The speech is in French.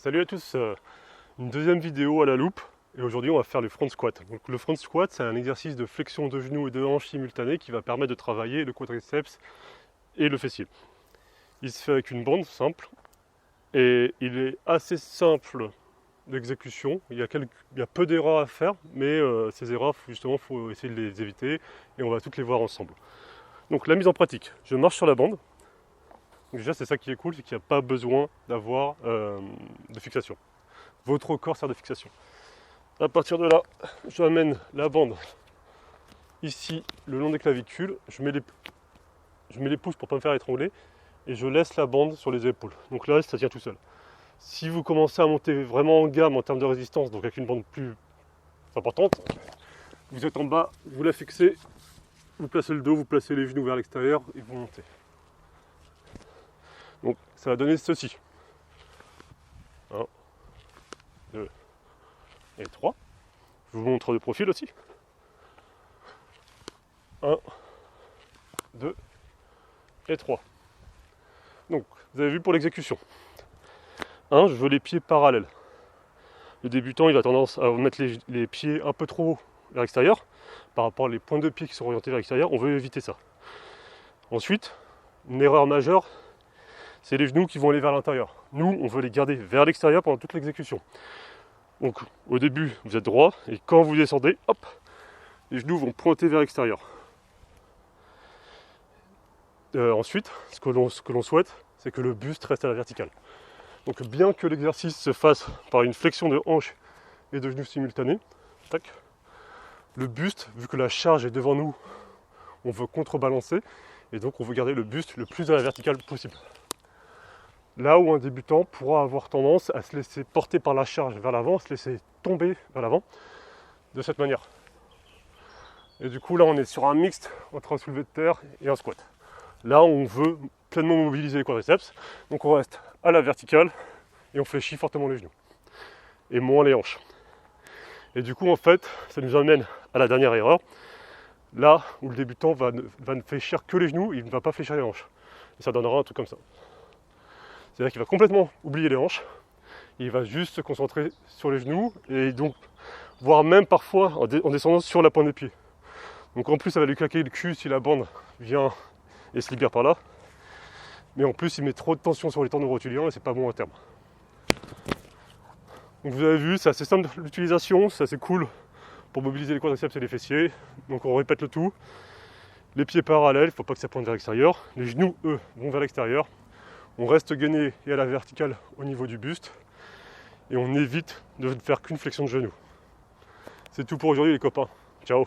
Salut à tous, une deuxième vidéo à la loupe et aujourd'hui on va faire le front squat. Donc le front squat c'est un exercice de flexion de genoux et de hanches simultanés qui va permettre de travailler le quadriceps et le fessier. Il se fait avec une bande simple et il est assez simple d'exécution. Il y a peu d'erreurs à faire mais ces erreurs justement il faut essayer de les éviter et on va toutes les voir ensemble. Donc la mise en pratique, je marche sur la bande. Donc déjà c'est ça qui est cool, c'est qu'il n'y a pas besoin d'avoir de fixation. Votre corps sert de fixation. À partir de là, j'amène la bande ici le long des clavicules, je mets les pouces pour ne pas me faire étrangler et je laisse la bande sur les épaules. Donc là ça tient tout seul. Si vous commencez à monter vraiment en gamme en termes de résistance, donc avec une bande plus importante, vous êtes en bas, vous la fixez, vous placez le dos, vous placez les genoux vers l'extérieur et vous montez. Donc ça va donner ceci. 1, 2 et 3. Je vous montre de profil aussi. 1, 2 et 3. Donc vous avez vu pour l'exécution. 1, je veux les pieds parallèles. Le débutant il a tendance à mettre les pieds un peu trop haut vers l'extérieur par rapport aux pointes de pied qui sont orientés vers l'extérieur. On veut éviter ça. Ensuite, une erreur majeure, c'est les genoux qui vont aller vers l'intérieur. Nous, on veut les garder vers l'extérieur pendant toute l'exécution. Donc, au début, vous êtes droit, et quand vous descendez, hop, les genoux vont pointer vers l'extérieur. Ensuite, ce que l'on souhaite, c'est que le buste reste à la verticale. Donc, bien que l'exercice se fasse par une flexion de hanches et de genoux simultanés, tac, le buste, vu que la charge est devant nous, on veut contrebalancer, et donc on veut garder le buste le plus à la verticale possible. Là où un débutant pourra avoir tendance à se laisser porter par la charge vers l'avant, se laisser tomber vers l'avant, de cette manière. Et du coup là on est sur un mixte entre un soulevé de terre et un squat. Là on veut pleinement mobiliser les quadriceps, donc on reste à la verticale et on fléchit fortement les genoux. Et moins les hanches. Et du coup en fait ça nous amène à la dernière erreur, là où le débutant va ne fléchir que les genoux, il ne va pas fléchir les hanches. Et ça donnera un truc comme ça. C'est-à-dire qu'il va complètement oublier les hanches, il va juste se concentrer sur les genoux et donc, voire même parfois en descendant sur la pointe des pieds. Donc en plus ça va lui claquer le cul si la bande vient et se libère par là. Mais en plus il met trop de tension sur les tendons rotuliens et c'est pas bon à terme. Donc vous avez vu, c'est assez simple l'utilisation, c'est assez cool pour mobiliser les quadriceps et les fessiers. Donc on répète le tout. Les pieds parallèles, il ne faut pas que ça pointe vers l'extérieur. Les genoux, eux, vont vers l'extérieur. On reste gainé et à la verticale au niveau du buste et on évite de ne faire qu'une flexion de genou. C'est tout pour aujourd'hui les copains. Ciao.